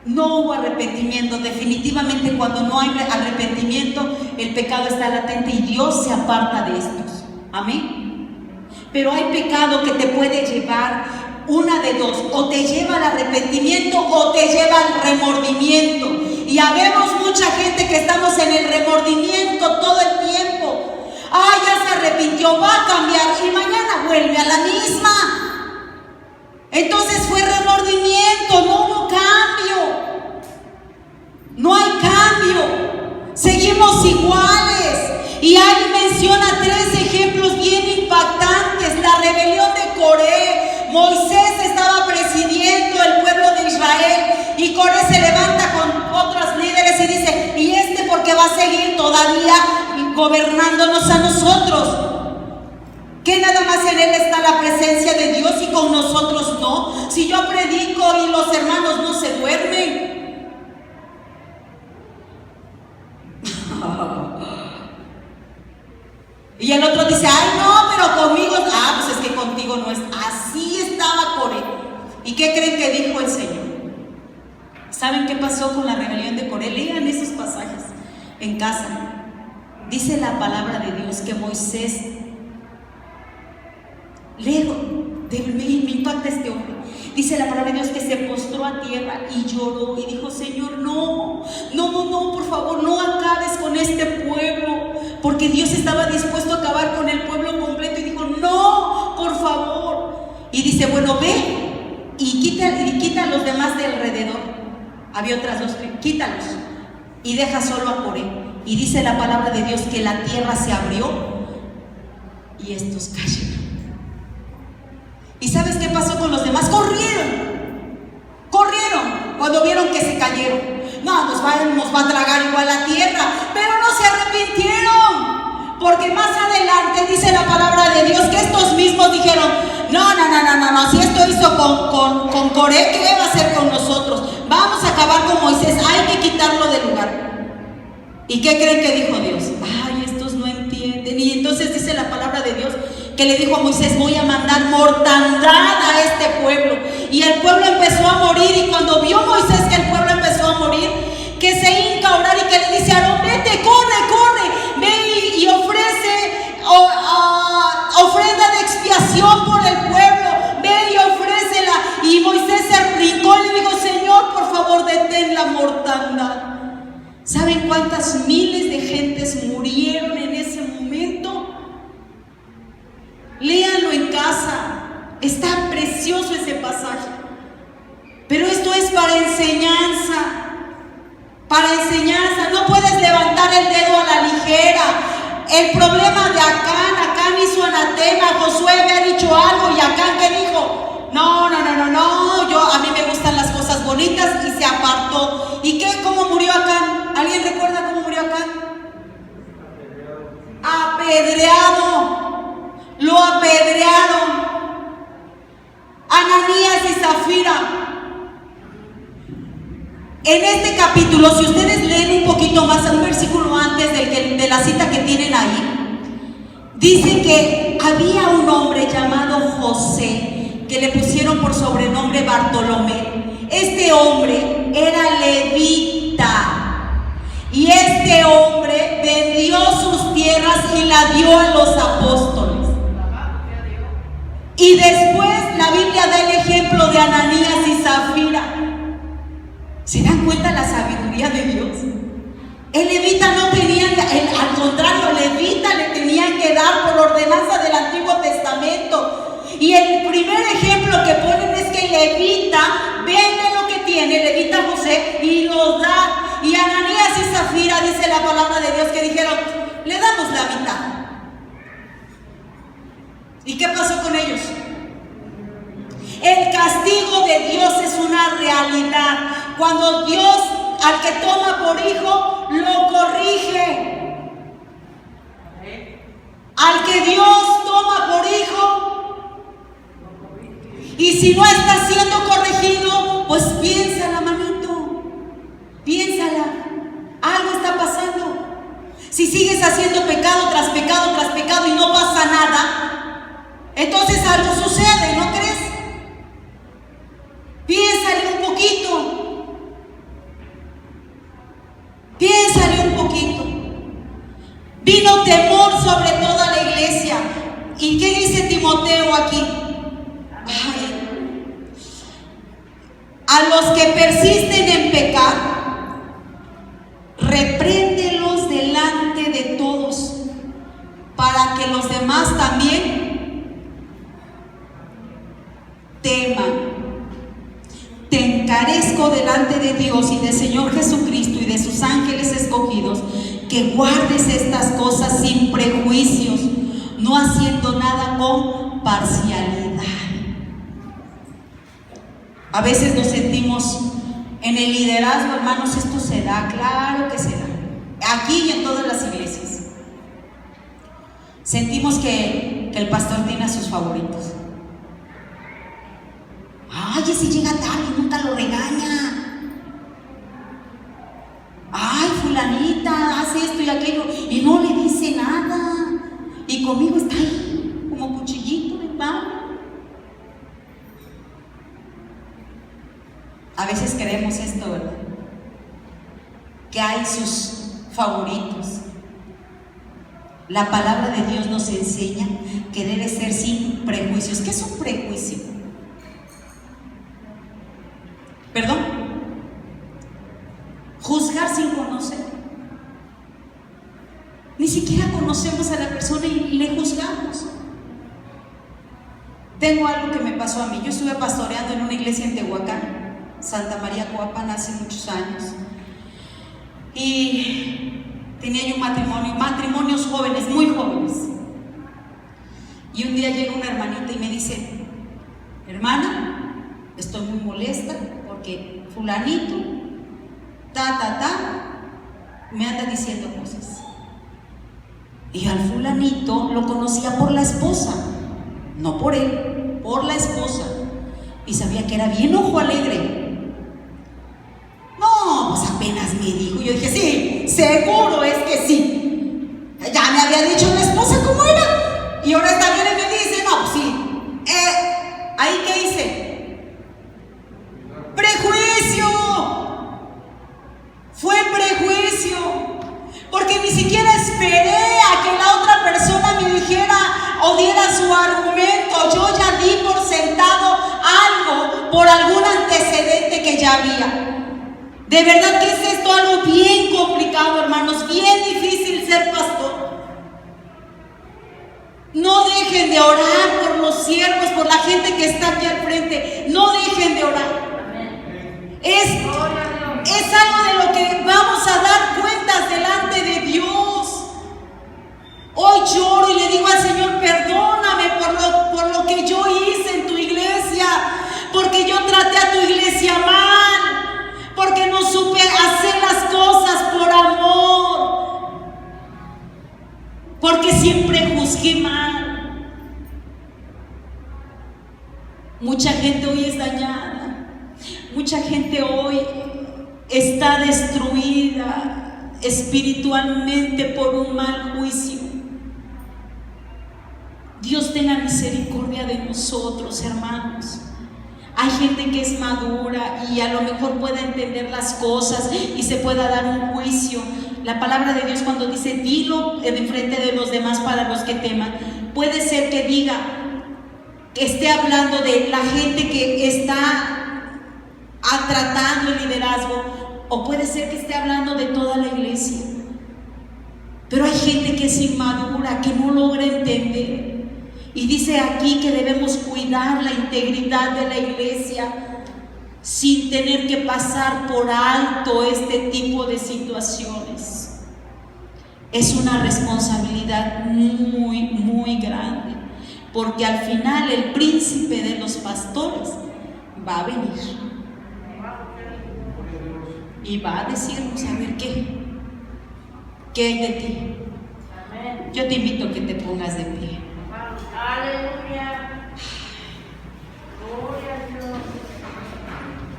[SPEAKER 1] No hubo arrepentimiento. Definitivamente, cuando no hay arrepentimiento, el pecado está latente y Dios se aparta de estos. Amén. Pero hay pecado que te puede llevar una de dos: o te lleva al arrepentimiento o te lleva al remordimiento. Y habemos mucha gente que estamos en el remordimiento todo el tiempo. Ah, ya se arrepintió, va a cambiar, y mañana vuelve a la misma. Entonces fue remordimiento, no hubo cambio. No hay cambio. Seguimos iguales. Y ahí menciona 3 ejemplos bien impactantes. La rebelión de Coré. Moisés estaba presidiendo el pueblo de Israel y Coré se levanta con otros líderes y dice: ¿y este por qué va a seguir todavía gobernándonos a nosotros? Que nada más en él está la presencia de Dios y con nosotros no. Si yo predico y los hermanos no se duermen. Y el otro dice: ay no, pero conmigo, pues es que contigo no es. Así estaba Coré. ¿Y qué creen que dijo el Señor? ¿Saben qué pasó con la rebelión de Coré? Lean esos pasajes en casa. Dice la palabra de Dios que Moisés, me impacta este hombre. Dice la palabra de Dios que se postró a tierra y lloró y dijo: Señor, no, por favor, no acabes con este pueblo. Porque Dios estaba dispuesto a acabar con el pueblo completo y dijo: no, por favor. Y dice: bueno, ve y quita a los demás de alrededor. Había otras 2, quítalos y deja solo a Coré. Y dice la palabra de Dios que la tierra se abrió y estos cayeron. ¿Y sabes qué pasó con los demás? Corrieron cuando vieron que se cayeron. No, nos va a tragar igual la tierra. Pero no se arrepintieron, porque más adelante dice la palabra de Dios que estos mismos dijeron: no, si esto hizo con Coré, ¿qué va a hacer con nosotros? Vamos a acabar con Moisés, hay que quitarlo del lugar. ¿Y qué creen que dijo Dios? Ay, estos no entienden. Y entonces dice la palabra de Dios que le dijo a Moisés: voy a mandar mortandad a este pueblo. Y el pueblo empezó a morir. Y cuando vio Moisés que el pueblo empezó a morir, que se hinca a orar y que le dice a Aarón: vete, corre, ve y ofrece ofrenda de expiación por el pueblo, ve y ofrécela. Y Moisés se arrincó y le dijo: Señor, por favor, detén la mortandad. ¿Saben cuántas miles de gentes murieron en ese momento? Está precioso ese pasaje. Pero esto es para enseñanza. Para enseñanza. No puedes levantar el dedo a la ligera. El problema de Acán hizo anatema. Josué había dicho algo y Acán, ¿qué dijo? No, a mí me gustan las cosas bonitas, y se apartó. ¿Y qué? ¿Cómo murió Acán? ¿Alguien recuerda cómo murió Acán? Apedreado. Lo apedrearon. Ananías y Zafira. En este capítulo, si ustedes leen un poquito más, un versículo antes de la cita que tienen ahí, dice que había un hombre llamado José, que le pusieron por sobrenombre Bartolomé. Este hombre era levita, y este hombre vendió sus tierras y la dio a los apóstoles. Y después la Biblia da el ejemplo de Ananías y Zafira. ¿Se dan cuenta la sabiduría de Dios? El levita no tenía, al contrario, el levita le tenían que dar por ordenanza del Antiguo Testamento. Y el primer ejemplo que ponen es que el levita vende lo que tiene, el levita José, y lo da. Y Ananías y Zafira, dice la palabra de Dios, que dijeron, le damos la mitad. ¿Y qué pasó con ellos? El castigo de Dios es una realidad. Cuando Dios al que toma por hijo lo corrige. Al que Dios toma por hijo, y si no está siendo corregido, pues piénsala, manito, piénsala, algo está pasando. Si sigues haciendo pecado tras pecado tras pecado y no pasa nada, entonces algo sucede, ¿no crees? Piénsale un poquito. Piénsale un poquito. Vino temor sobre toda la iglesia. ¿Y qué dice Timoteo aquí? A los que persisten en pecar, repréndelos delante de todos, para que los demás también teman. Te encarezco delante de Dios y del Señor Jesucristo y de sus ángeles escogidos, que guardes estas cosas sin prejuicios, no haciendo nada con parcialidad. A veces nos sentimos en el liderazgo, hermanos, esto se da, claro que se da, aquí y en todas las iglesias. Sentimos que el pastor tiene a sus favoritos. Ay, ese llega tarde y nunca lo regaña. Ay, fulanita hace esto y aquello y no le dice nada. Y conmigo está ahí como cuchillito de pan. A veces creemos esto, ¿verdad? Que hay sus favoritos. La palabra de Dios nos enseña que debe ser sin prejuicios. ¿Qué es un prejuicio? ¿Perdón? Juzgar sin conocer. Ni siquiera conocemos a la persona y le juzgamos. Tengo algo que me pasó a mí. Yo estuve pastoreando en una iglesia en Tehuacán, Santa María Coapan, hace muchos años. Y tenía yo un matrimonios jóvenes, muy jóvenes. Y un día llega una hermanita y me dice: hermana, estoy muy molesta porque fulanito, me anda diciendo cosas. Y al fulanito lo conocía por la esposa, no por él, por la esposa. Y sabía que era bien ojo alegre. No, pues apenas me dijo. Yo dije, sí, seguro es que sí. Ya me había dicho la esposa cómo era. Y ahora está bien y me dice, no, pues sí. ¿Ahí qué hice? Prejuicio. Fue prejuicio. Porque ni siquiera esperé a que la otra persona me dijera o diera su argumento. Yo ya di por sentado algo por algún antecedente que ya había. De verdad que es esto algo bien complicado, hermanos, bien difícil ser pastor. No dejen de orar por los siervos, por la gente que está aquí al frente. No dejen de orar. Es algo de lo que vamos a dar cuentas delante de Dios. Hoy lloro y le digo al Señor, perdóname por lo que yo hice en tu iglesia, porque yo traté a tu iglesia mal, porque no supe hacer las cosas por amor, porque siempre juzgué mal. Mucha gente hoy es dañada, mucha gente hoy está destruida espiritualmente por un mal juicio. Dios tenga misericordia de nosotros, hermanos. Hay gente que es madura y a lo mejor puede entender las cosas y se pueda dar un juicio. La palabra de Dios cuando dice dilo en frente de los demás para los que teman, puede ser que diga, que esté hablando de la gente que está tratando el liderazgo, o puede ser que esté hablando de toda la iglesia. Pero hay gente que es inmadura, que no logra entender. Y dice aquí que debemos cuidar la integridad de la iglesia sin tener que pasar por alto este tipo de situaciones. Es una responsabilidad muy, muy grande, porque al final el príncipe de los pastores va a venir y va a decirnos, a ver qué hay de ti. Yo te invito a que te pongas de pie.
[SPEAKER 2] Aleluya. Gloria a Dios.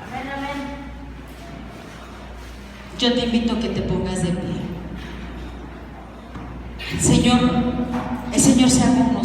[SPEAKER 2] Amén, amén.
[SPEAKER 1] Yo te invito a que te pongas de pie. El Señor sea con nosotros.